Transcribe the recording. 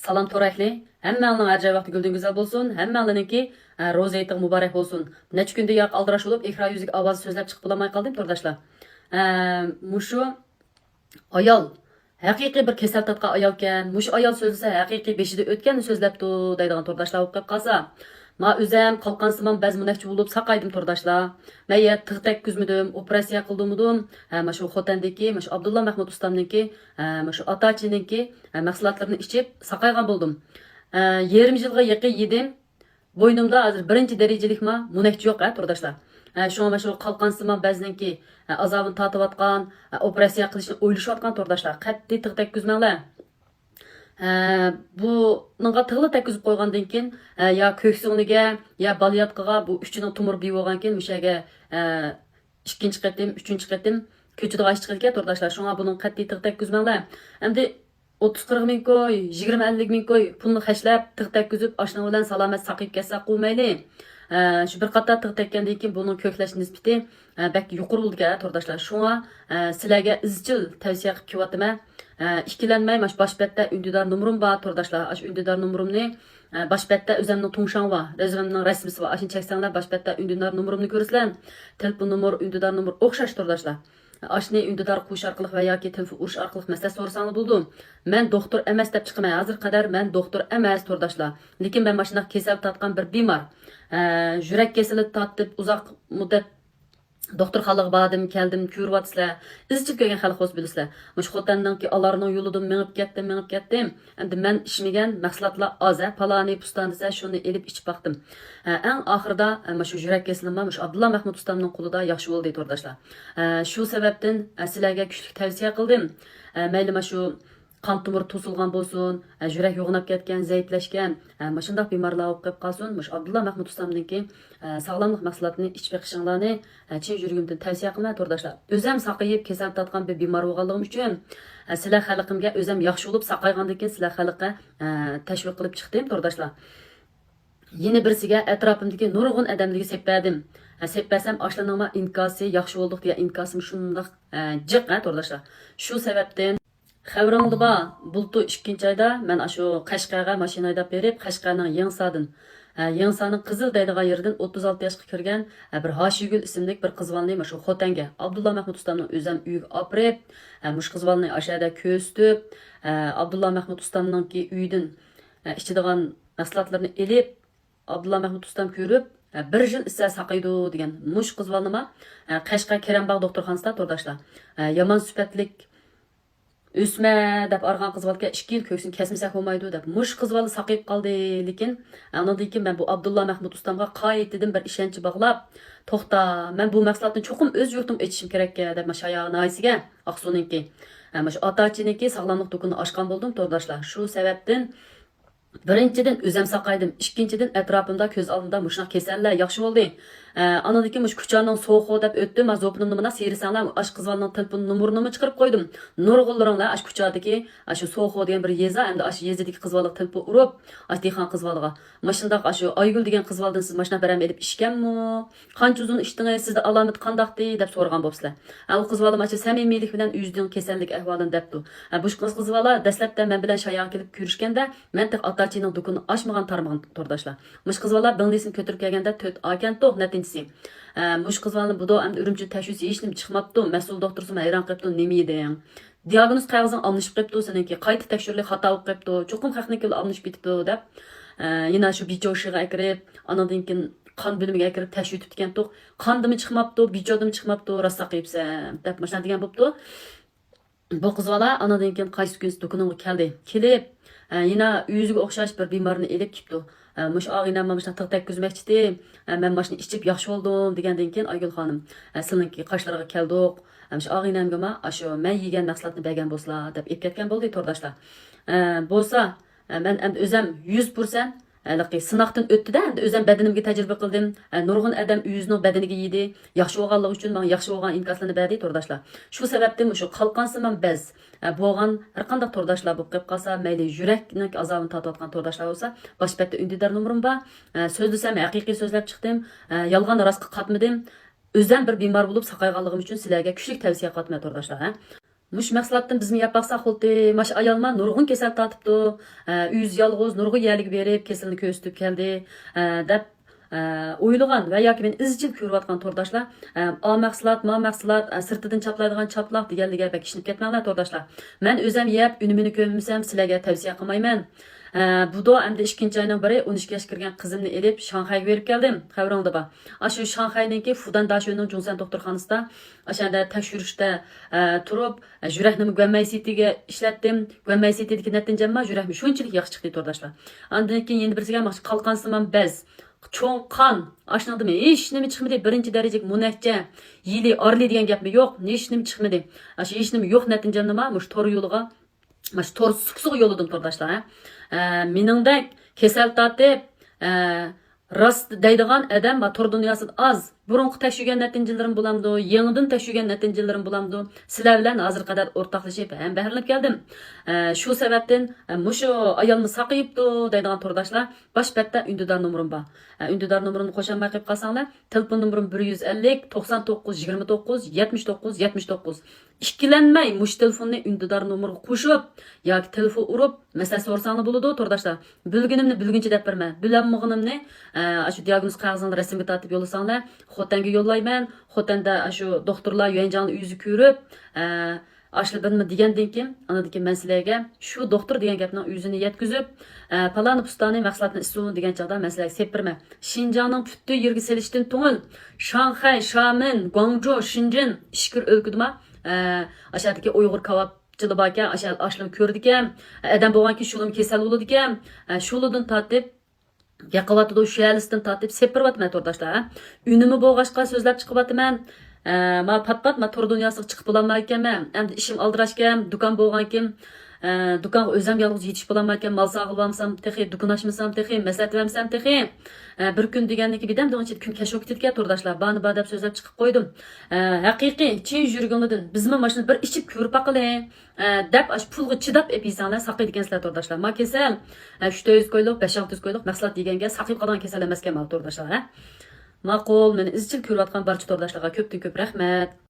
Salam torakli. Hammaning ajab vaqti guldan güzel bo'lsin. Hammalarninki ro'za aytiq muborak bo'lsin. Necha kunda yoq aldirash bo'lib, ekran yuziga ovoz so'zlab chiqib bo'lmay qoldim turdashlar. Mushu ayol haqiqiy bir kasal tatgan ayolkan. Mushu ayol so'zlasa haqiqiy beshida o'tganini so'zlabdi deydigan turdashlar o'qib qolsa. Ma o'zim qalqansimam bazmunakchi bo'lib saqaydim turdashlar. Maya tig' takkuzmidim, operatsiya qildimdim. Shu xotandagi, shu Abdulla Mahmud ustamniki, shu Atachininki mahsulotlarini ichib saqaygan bo'ldim. Yarim yilga yaqin yedim. Bo'ynimda hozir birinchi darajalikma munakchi yo'q, turdashlar. Shunga shu qalqansimam bazninki azobini tatiyotgan, operatsiya qilishni o'ylashayotgan turdashlar. Qat'iy tig' takkuzmanglar. Bu nınga tığlı təkküzüb qoyğandan keyin ya köksüngniga ya balyatqıga bu üçünün tumur bir bolğan keyin müşəgə ikkinchi qatim, üçüncü qatim köçüdü aç çıxırdı turdashlar. Şuna bunun qat'iy tığ təkküzmanglar. Endi 30-40 min koy, 20-50 min koy pulni xəşləb tığ təkküzüb aşna bilan salamat saqib ketsa qo'ymayli. Şu bir qator tığ tekkandan keyin bunun köklash nisbati bak yuqori bo'ldi turdashlar. Şuna sizlarga izchil tavsiya qilib kelyapman. İkilenmey, baş bette ündüdar numurum var turdashlar. Aş ündüdar numurumni baş bette özümün tungşan var. Rezimimning rasmisi var. Aşın çeksenler baş bette ündüdar numurumni ko'rsizlar. Telefon numur, ündüdar numur o'xshash turdashlar. Aşni ündüdar quş orqali va yoki telefon urish orqali masala so'rasanglar bo'ldim. Men doktor emas deb chiqaman. Hozir qadar men doktor emas turdashlar. Lekin men mashina kasal tatgan bir bemor. Yurak kasali tatib uzoq muddat doktor xalıq badım, keldim, ko'ryapsizlar. İzchib kelgan xalq o'z bilasizlar. Mush xotandanki alarning yo'lidan minib ketdim. Endi men ishmagan mahsulotlar oz, palani pustan desa shuni elib ichib baqdim. Eng oxirida shu yurak kasalima mush Abdulla Mahmud ustamning qo'lida yaxshi bo'ldi turdashlar. Shu sababdan sizlarga kuchli tavsiya qildim. Mayli shu qon tomiri to'silgan bo'lsin, yurak yo'g'inab ketgan, zaiflashgan, mana shunday bemorlar o'qib qolsin. Mush Abdulla Mahmud ustamniki sog'lomlik mahsulotini ichib beqishinglarni chin yuragimdan tavsiya qilaman turdashlar. O'zim saqayib kasal tatgan bir bemor bo'lganligim uchun sizlar xalqimga o'zim yaxshi bo'lib saqaygandan keyin sizlar xalqqa tashviq qilib chiqdim turdashlar. Yeni birisiga atrofimdagi nurg'un odamlarga seppadim. Seppasam ashlaningma inkosi yaxshi bo'ldik degan inkosim shundoq jiq turdashlar. Shu sababdan xabaringda bor, bultu 2-oyda men shu Qashqarga mashina haydab berib, Qashqarning Yangsadin, Yangsaning Qizil deydigan yerdan 36 yoshga kirgan bir Hoshigul ismli bir qizvalni shu xotanga Abdulla Mahmud ustamning o'zim uyiga olib, mush qizvalni ashada ko'stib, Abdulla Mahmud ustamningki uydan ichadigan mahsulotlarni elib, Abdulla Mahmud ustam ko'rib, bir yil issa saqaydi degan mush qizvalnima Qashqar Kerambog' doktorxonasida turdashlar. Yomon sifatlik Üsme dep argan kızvalga 2 yıl köksün kesmesek olmaydı dep. Muş kızvalı saqayıp kaldı. Lekin ondan keyin ben bu Abdulla Mahmud ustamga qayt dedim bir işençi bağlap. Toxta, men bu mahsulotni çoxum öz yurtum içishim kerak dep maşaya naisiga Aqsuninki. Maş Atachiniki sog'lomlik do'konini ochgan bo'ldim turdashlar. Shu sababdan birinchidan o'zim saqaydim, ikkinchidan atrofimda ko'z oldimda mushunaq kasallar yaxshi bo'ldi. Anadaki mush kuchaning so'xo deb o'tdim. Azobimni mana seyrisanlar, ash qizvalning telefon nomerini chiqarib qo'ydim. Nurg'ullaringlar ash kuchadagi shu so'xo degan bir yeza, endi ash yezadagi qizvalning telefon urib, ash dehqon qizvalga. Mashundaq shu Aygul degan qizvaldan siz mashina baram elib ishganmi? Qancha uzun ishdingiz, sizda alomat qandaqdi deb so'ragan bo'psizlar. U qizvalim ash samimiylik bilan o'zining kasallik ahvolini debdi. Bu qizvalar dastlabda men bilan shayon kelib ko'rishganda, men Atachining do'konini ochmagan tarmag'an turdashlar. Mush qizvalar bildisini ko'tarib kelganda 4 okan to'q netinchisi. Mush qizvalni bu da endi Urumchi tashxis hechnim chiqmabdi. Mas'ul doktorsim hayron qilibdi, nima eding? Diagnoz qog'ozini alınışıb qilibdi, seniki qayta tekshirlik xato bo'lib qilibdi. Cho'qim haqniki alınışıb bitibdi deb. Yana shu bichoshiga kirib, andan keyin qon bo'limiga kirib tashxis yutib degan to'q. Qondimi chiqmabdi, bichodimi chiqmabdi, rosa qilibsan deb mashina degan bo'pti. Bu qizvalar andan keyin qaysi kun do'konimga keldi. Kelib yine yüzüge o'xshash bir bemorni elib kelibdi. Mush og'inam mana tig' takkuzmoqchi. Men mashina ichib yaxshi bo'ldim degandan keyin Aygul xonim, sizlarga Qashqarga keldik. Mush og'inamga shu men yegan mahsulotni bergan bo'lsalar deb aytib ketgan bo'ldi turdashlar. Bo'lsa men endi o'zim 100% sınaqdan o'tdi-da, endi o'zim badanimga tajriba qildim. Nurg'un odam o'zining badaniga yedi. Yaxshi bo'lganligi uchun men yaxshi bo'lgan inkoslarni berdi turdashlar. Shu sababdan shu qalqansimam biz bo'lgan har qanday turdashlar bo'lib qolib qolsa, mayli yurakning azobini tatayotgan turdashlar bo'lsa, boshpatda ündidar numerim bor. So'zlasam haqiqiy so'zlab chiqdim. Yolg'on rostga qatmadim. O'zim bir bemor bo'lib saqayganligim uchun sizlarga kuchli tavsiya qatma turdashlar. Muş mahsulotdan bizmi yap baqsaq bo'ldi. Mash ayolma nurg'un kasal tatibdi. Uyuz yolg'iz nurg'un yerlik berib, kasalni ko'rsatib keldi. Deb o'ylagan va yoki men izchil ko'rayotgan to'rdoshlar, a mahsulot, ma mahsulot, sirtidan chaplaydigan chaplaq deganlarga bak ishinib ketmanglar to'rdoshlar. Men o'zim yeb, unumini ko'rmasam sizlarga tavsiya qilmayman. Bu da endi 2-oyning biri 12 yoshga kirgan qizimni elib Shanxayga berib keldim. Xabaringda bor. Shu Shanxayningki Fudan Dashuning Junsan doktorxonasida o'shanda tekshirishda turib, yurakni Guanmaysitiga ishlatdim. Guanmaysitidagi natijamma yurakni shunchalik yaxshi chiqdi to'rdoshlar. Andan keyin yana birisiga qalqansimam bez cho'ng qon ashnadimi hech nima chiqmadi. Birinchi darajalik munakcha yili orli degan gapmi yo'q, hech nima chiqmadi. Shu hech nima yo'q natijam nima? Mush to'r yo'liga mush to'r suqsuq yo'ladim to'rdoshlar. Meningdek kasal tatib rost deydigan odam va to'r dunyosida az. Burunqi tekshirgan natijalarim bo'lamdi, yangidan tekshirgan natijalarim bo'lamdi. Sizlar bilan hozir qadar o'rtoqlashib ham bahramlanib keldim. Shu sababdan mushu ayolni saqayibdi deydigan to'rdoshlar bosh betda undidor nomerim bor. Undidor nomerimni qo'shanmay qo'yib qolsanglar, telefon nomerim 150 99 29 79 79. Ikkilanmay mush telefonni undidor nomeriga qo'shib yoki telefon urib, masala so'rasanglar bo'ladi to'rdoshlar. Bilginimni bilguncha deb berma. Bilanmag'inimni shu diagnoz qog'ozini rasmga tortib yo'lasanglar, xotanga yo'llayman. Xotanda shu doktorlar Yuanjangni yuzi ko'rib, ashlibanmi degandan keyin anadagi masalaga shu doktor degan gapning yuzini yetkazib, palani pustani mahsulotni istuv degan chaqda masalaga sepirma. Xinjiangning puttu yerga selishdan to'ngil Shanxay, Shamin, Guangzhou, Shenzhen ishkir o'lkudima aşağıdaki Uyghur kavapçılı barken aşağıda kördüken adam boğanki şulum kesel oludu diken şuludun tatip yaqıvatıdı şu yerlistin tatip sepir batman tordaşlar. Ünümü boğaşqa sözlep çıkıp batman. Ma pat ma tor dünyası çıkıp bulanmayken ben hem işim aldıraşken dukan boğankim dukan özüm yalnız yetiş bulanmayken mal sağılmamsam tehi dukunaşmasam tehi meslet vermesem tehi bir gün degandeki bidem de onçet gün keşok ketken tordaşlar bana badab sözlep çıkıp koydum. Haqiqiy çin jürgünlüdün bizmi maşını bir içip körüp akılı dep aş pulgu çidap episanlar saqlaydigan sizlar to'rdoshlar. Ma kesal 300 ko'yliq, 500 ko'yliq mahsulot deganga saqlab qolgan kasal emaskan mal to'rdoshlar. Ma'qul, meni izchil ko'rayotgan barcha to'rdoshlarga ko'pdan ko'p rahmat.